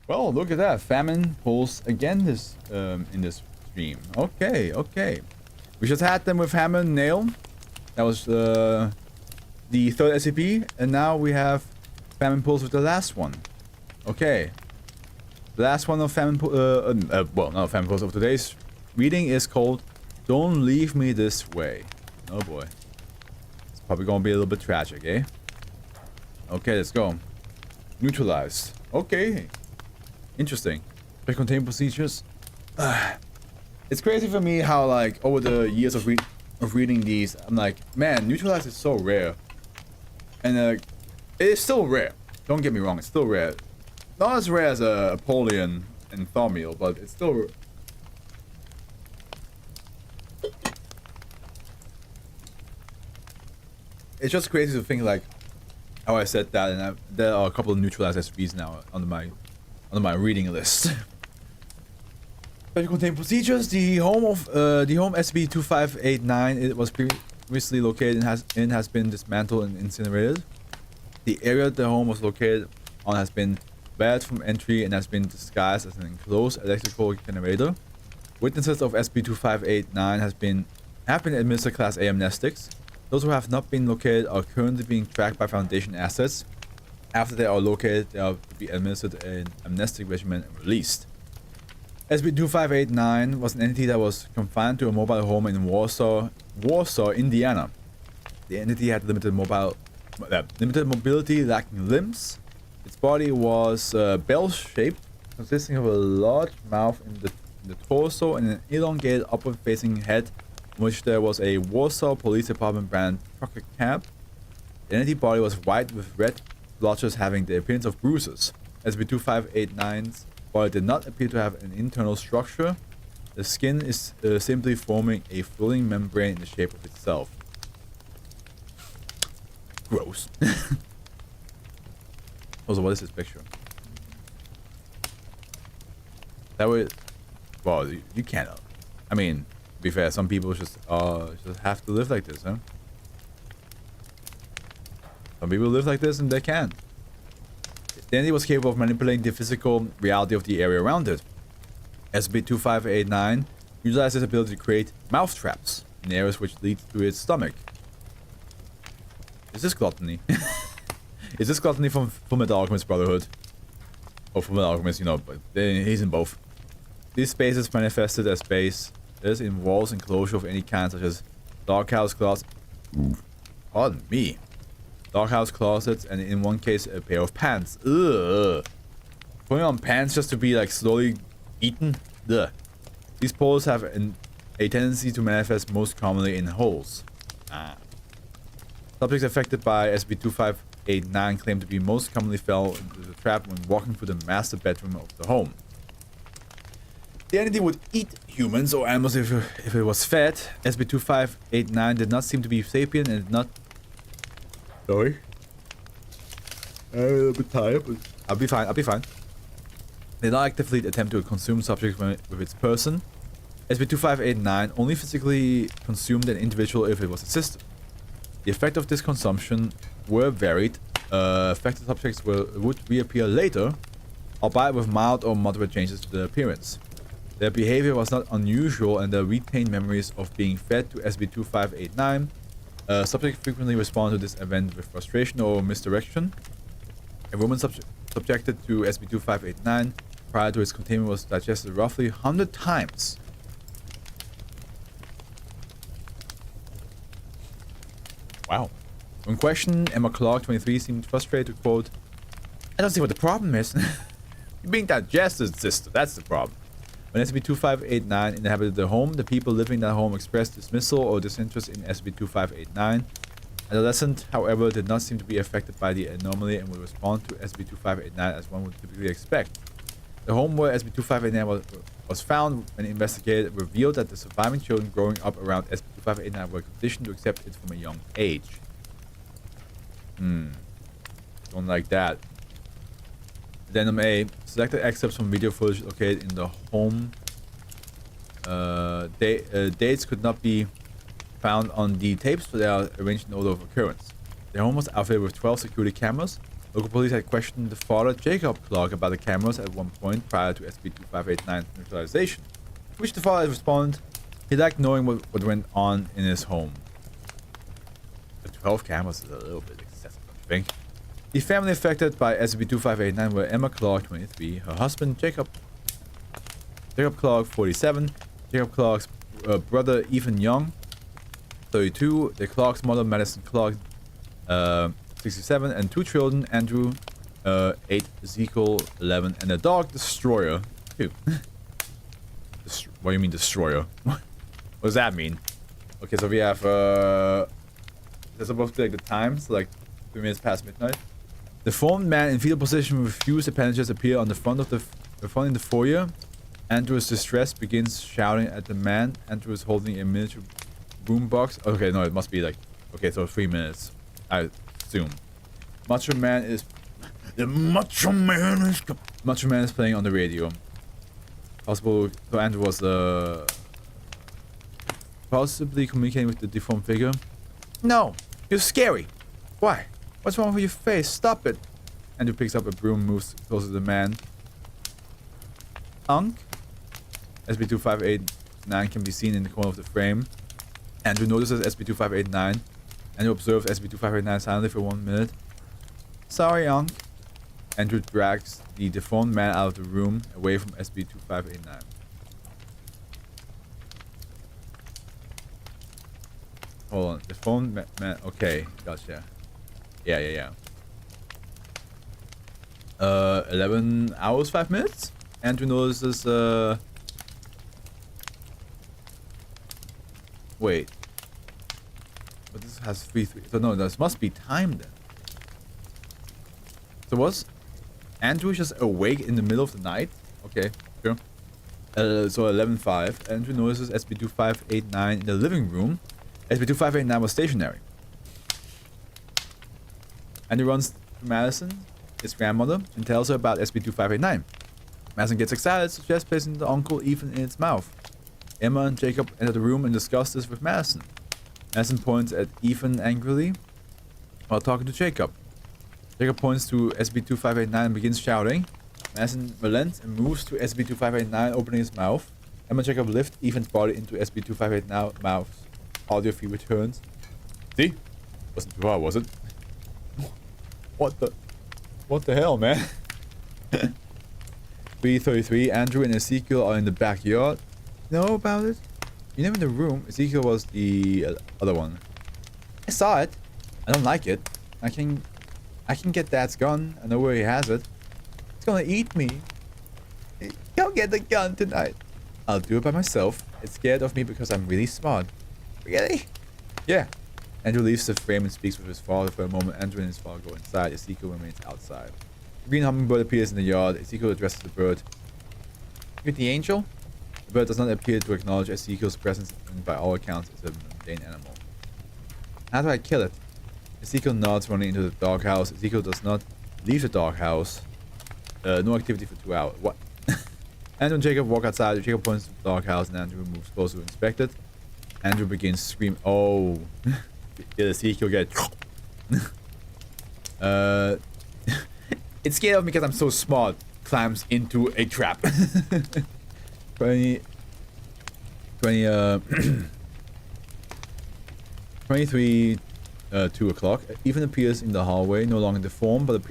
Well, look at that. Famine pulls again this in this stream. Okay, okay. We just had them with hammer and nail. That was the third SCP, and now we have famine pulls with the last one. Okay. The last one of famine well, not famine pulls of today's reading is called "Don't Leave Me This Way." Oh boy. It's probably gonna be a little bit tragic, eh? Okay, let's go. Neutralized. Okay. Interesting. Containment procedures. It's crazy for me how, like, over the years of reading these, I'm like, man, neutralized is so rare. And it is still rare. Don't get me wrong, it's still rare. Not as rare as Apollyon and Thaumiel, but it's still. It's just crazy to think, like, how I said that, and there are a couple of neutralized SCPs now under my reading list. Special containment procedures. The home SCP-2589. It was previously located and has been dismantled and incinerated. The area the home was located on has been barred from entry and has been disguised as an enclosed electrical generator. Witnesses of SCP-2589 have been administered Class A amnestics. Those who have not been located are currently being tracked by Foundation assets. After they are located, they are to be administered an amnestic regimen and released. SCP-2589 was an entity that was confined to a mobile home in Warsaw, Indiana. The entity had limited mobility, lacking limbs. Its body was bell-shaped, consisting of a large mouth in the torso and an elongated upward-facing head, in which there was a Warsaw Police Department brand trucker cab. The entity body was white with red blotches having the appearance of bruises. SCP-2589's body did not appear to have an internal structure. The skin is simply forming a floating membrane in the shape of itself. Gross. Also, what is this picture? That would... Well, you can't... I mean, to be fair, some people just have to live like this, huh? Some people live like this and they can. The entity was capable of manipulating the physical reality of the area around it. SCP-2589 utilized its ability to create mouth traps in areas which lead to its stomach. Is this gluttony? Is this gluttony from Fullmetal Alchemist Brotherhood? Or Fullmetal Alchemist, you know, but he's in both. These spaces manifested as spaces in walls enclosure of any kind, such as doghouse closets. Pardon me. Doghouse closets, and in one case, a pair of pants. Ugh. Putting on pants just to be, like, slowly eaten? Ugh. These poles have a tendency to manifest most commonly in holes. Subjects affected by SCP-2589 claim to be most commonly fell into the trap when walking through the master bedroom of the home. The entity would eat humans or animals if it was fed. SCP-2589 did not seem to be sapient and did not... Sorry. I'm a little bit tired, but... I'll be fine. Did not actively attempt to consume subjects with its person. SCP-2589 only physically consumed an individual if it was assisted. The effect of this consumption were varied. Affected subjects would reappear later, albeit with mild or moderate changes to their appearance. Their behavior was not unusual, and they retained memories of being fed to SCP-2589. Subjects frequently respond to this event with frustration or misdirection. A woman subjected to SCP-2589 prior to its containment was digested roughly 100 times. Wow. When questioned, Emma Clark, 23, seemed frustrated to quote, "I don't see what the problem is." You're being digested, sister. That's the problem. When SCP-2589 inhabited the home, the people living in that home expressed dismissal or disinterest in SCP-2589. Adolescent, however, did not seem to be affected by the anomaly and would respond to SCP-2589 as one would typically expect. The home where SCP-2589 was found, when investigated, revealed that the surviving children growing up around SCP-2589 were conditioned to accept it from a young age. Don't like that. Addendum A. Selected excerpts from video footage located in the home. Dates could not be found on the tapes, but they are arranged in order of occurrence. The home was outfitted with 12 security cameras. Local police had questioned the father, Jacob Clark, about the cameras at one point prior to SCP-2589's neutralization, to which the father responded he liked knowing what went on in his home. The 12 cameras is a little bit excessive, don't you think? The family affected by SCP-2589 were Emma Clark, 23, her husband Jacob Clark, 47, Jacob Clark's brother Ethan Young, 32, the Clark's mother Madison Clark, 67, and 2 children, Andrew, 8, Ezekiel, 11, and a dog, Destroyer, 2. What do you mean, Destroyer? What does that mean? Okay, so we have, that's supposed to be like the times, like 3 minutes past midnight. The deformed man in fetal position with fused appendages appear on the front of the front in the foyer. Andrew is distressed, begins shouting at the man. Andrew is holding a miniature boombox. Okay, no, it must be like, okay, so 3 minutes, I assume. Macho Man is playing on the radio. Possible, so Andrew was possibly communicating with the deformed figure. No, you're scary. Why? What's wrong with your face? Stop it. Andrew picks up a broom, moves closer to the man. Unk? SCP-2589 can be seen in the corner of the frame. Andrew notices SCP-2589. Andrew observes SCP-2589 silently for 1 minute. Sorry, Unk. Andrew drags the deformed man out of the room, away from SCP-2589. Hold on, deformed man. Okay, gotcha. Yeah. 11 hours, 5 minutes? Andrew notices, wait. But this has 3. So no, this must be time then. So was Andrew just awake in the middle of the night? Okay, sure. So 11:05. Andrew notices SCP-2589 in the living room. SCP-2589 was stationary. Andrew runs to Madison, his grandmother, and tells her about SCP-2589. Madison gets excited, suggests placing the Uncle Ethan in its mouth. Emma and Jacob enter the room and discuss this with Madison. Madison points at Ethan angrily while talking to Jacob. Jacob points to SCP-2589 and begins shouting. Madison relents and moves to SCP-2589, opening his mouth. Emma and Jacob lift Ethan's body into SCP-2589's mouth. Audio feed returns. See? Wasn't too hard, was it? What the hell, man? 3:33. Andrew and Ezekiel are in the backyard. Know about it? You're never in the room. Ezekiel was the other one. I saw it. I don't like it. I can get Dad's gun. I know where he has it. It's gonna eat me. Go get the gun tonight. I'll do it by myself. It's scared of me because I'm really smart. Really? Yeah. Andrew leaves the frame and speaks with his father for a moment. Andrew and his father go inside. Ezekiel remains outside. The green hummingbird appears in the yard. Ezekiel addresses the bird. You're the angel? The bird does not appear to acknowledge Ezekiel's presence and by all accounts is a mundane animal. How do I kill it? Ezekiel nods, running into the doghouse. Ezekiel does not leave the doghouse. No activity for 2 hours. What? Andrew and Jacob walk outside. Jacob points to the doghouse and Andrew moves closer to inspect it. Andrew begins screaming. Oh. Did Ezekiel get... It's scared of me because I'm so smart. Climbs into a trap. 23, 2 o'clock. Ethan appears in the hallway, no longer deformed, but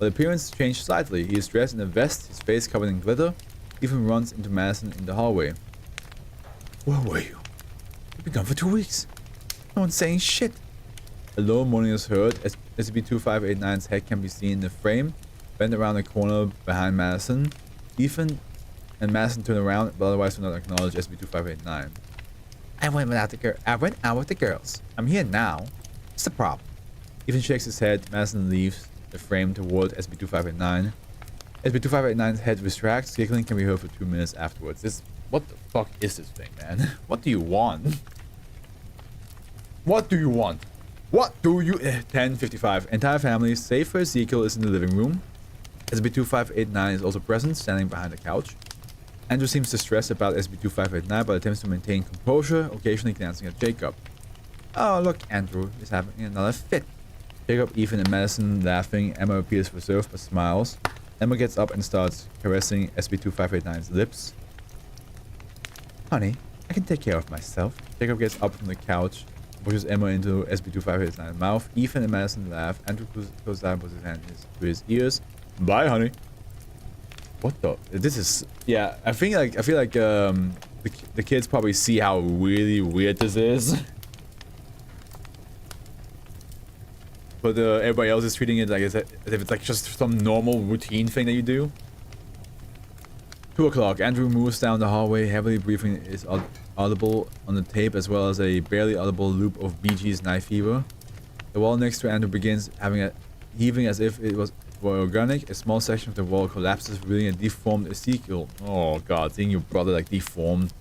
appearance changed slightly. He is dressed in a vest, his face covered in glitter. Ethan runs into Madison in the hallway. Where were you? You've been gone for 2 weeks. No one's saying shit. A low moaning is heard. SCP-2589's head can be seen in the frame, bent around the corner behind Madison. Ethan and Madison turn around, but otherwise do not acknowledge SCP-2589. I went out with the girls. I'm here now. What's the problem? Ethan shakes his head. Madison leaves the frame toward SCP-2589. SCP-2589's head retracts. Giggling can be heard for 2 minutes afterwards. What the fuck is this thing, man? What do you want? What do you want? What do you... 10:55. Entire family, save for Ezekiel, is in the living room. SCP-2589 is also present, standing behind the couch. Andrew seems distressed about SCP-2589, but attempts to maintain composure, occasionally glancing at Jacob. Oh, look, Andrew is having another fit. Jacob, Ethan, and Madison laughing. Emma appears reserved but smiles. Emma gets up and starts caressing SB2589's lips. Honey, I can take care of myself. Jacob gets up from the couch, pushes Emma into SB2589's mouth. Ethan and Madison laugh. Andrew goes down, puts his hand to his ears. Bye, honey. What the? This is... Yeah, I feel like the kids probably see how really weird this is. But everybody else is treating it like as if it's like just some normal routine thing that you do. 2 o'clock. Andrew moves down the hallway. Heavily breathing is audible on the tape, as well as a barely audible loop of BG's Night Fever. The wall next to Andrew begins heaving as if it were organic. A small section of the wall collapses, revealing a deformed Ezekiel. Oh god, seeing your brother like deformed.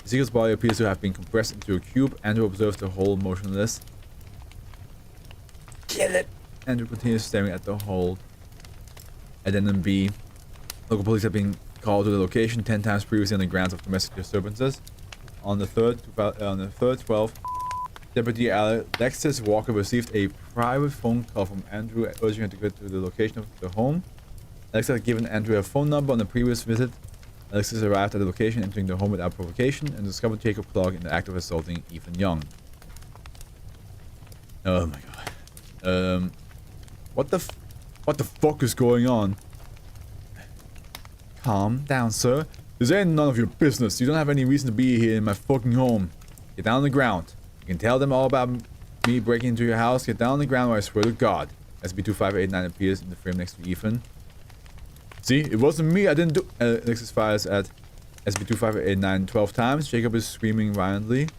Ezekiel's body appears to have been compressed into a cube. Andrew observes the hole motionless. Kill it! Andrew continues staring at the hole. Addendum B. Local police have been called to the location 10 times previously on the grounds of domestic disturbances. On the 12th, Deputy Alexis Walker received a private phone call from Andrew urging her to get to the location of the home. Alexis had given Andrew a phone number on the previous visit. Alexis arrived at the location, entering the home without provocation, and discovered Jacob Clark in the act of assaulting Ethan Young. Oh my god. What the fuck is going on? Calm down, sir. This ain't none of your business. You don't have any reason to be here in my fucking home. Get down on the ground. You can tell them all about me breaking into your house. Get down on the ground or I swear to God. SB2589 appears in the frame next to Ethan. See, it wasn't me. I didn't do... Alexis fires at SB2589 12 times. Jacob is screaming violently.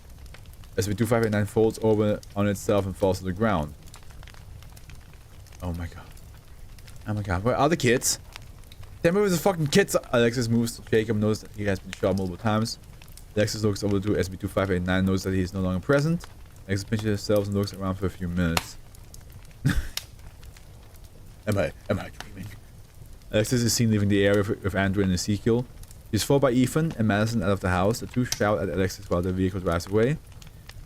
SB2589 folds over on itself and falls to the ground. Oh my god. Oh my god. Where are the kids? Damn it, the fucking kids. Alexis moves to Jacob, notices that he has been shot multiple times. Alexis looks over to SB2589, notices that he is no longer present. Alexis pinches herself and looks around for a few minutes. Am I dreaming? Alexis is seen leaving the area with Andrew and Ezekiel. She's followed by Ethan and Madison out of the house. The two shout at Alexis while the vehicle drives away.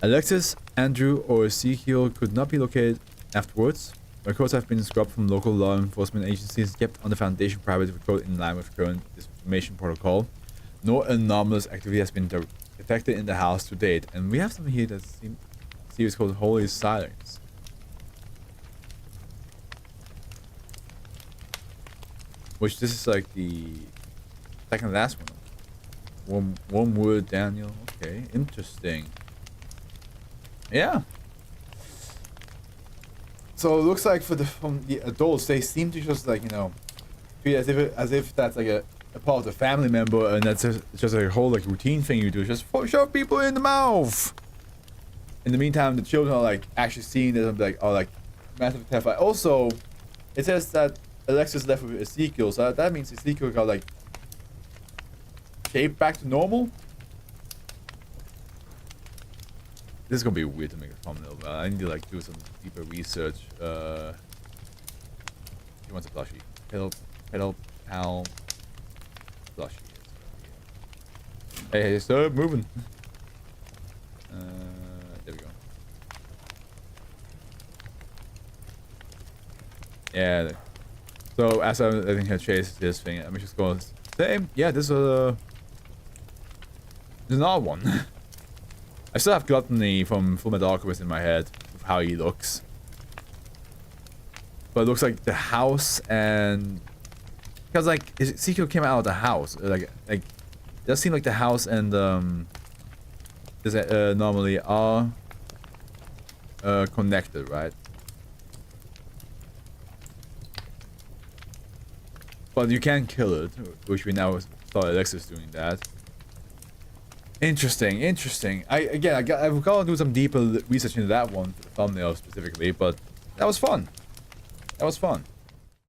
Alexis, Andrew, or Ezekiel could not be located afterwards. Records have been scrubbed from local law enforcement agencies kept on the Foundation private record in line with current disinformation protocol. No anomalous activity has been detected in the house to date. And we have something here that series called Holy Silence. Which this is like the second to last one. Wormwood, Daniel. Okay, interesting. Yeah. So it looks like from the adults, they seem to just like, you know, treat it as if that's like a part of the family member, and that's just like a whole like routine thing you do, just shove people in the mouth. In the meantime, the children are like actually seeing this and like are like massively terrified. Also, it says that Alexis left with Ezekiel, so that means Ezekiel got like shaped back to normal. This is gonna be weird to make a thumbnail, but I need to like do some deeper research. He wants a plushie. Pedal, pal, plushie. Hey, stop moving. There we go. Yeah. So as I think I chased this thing, I'm just going to say, yeah, this is there's another one. I still have Gluttony from Fullmetal Alchemist in my head with how he looks. But it looks like the house and... Because like, Ezekiel came out of the house. Like it does seem like the house and normally are connected, right? But you can kill it, which we now saw Alexis doing that. Interesting. I've got to do some deeper research into that one, for the thumbnail specifically, but that was fun.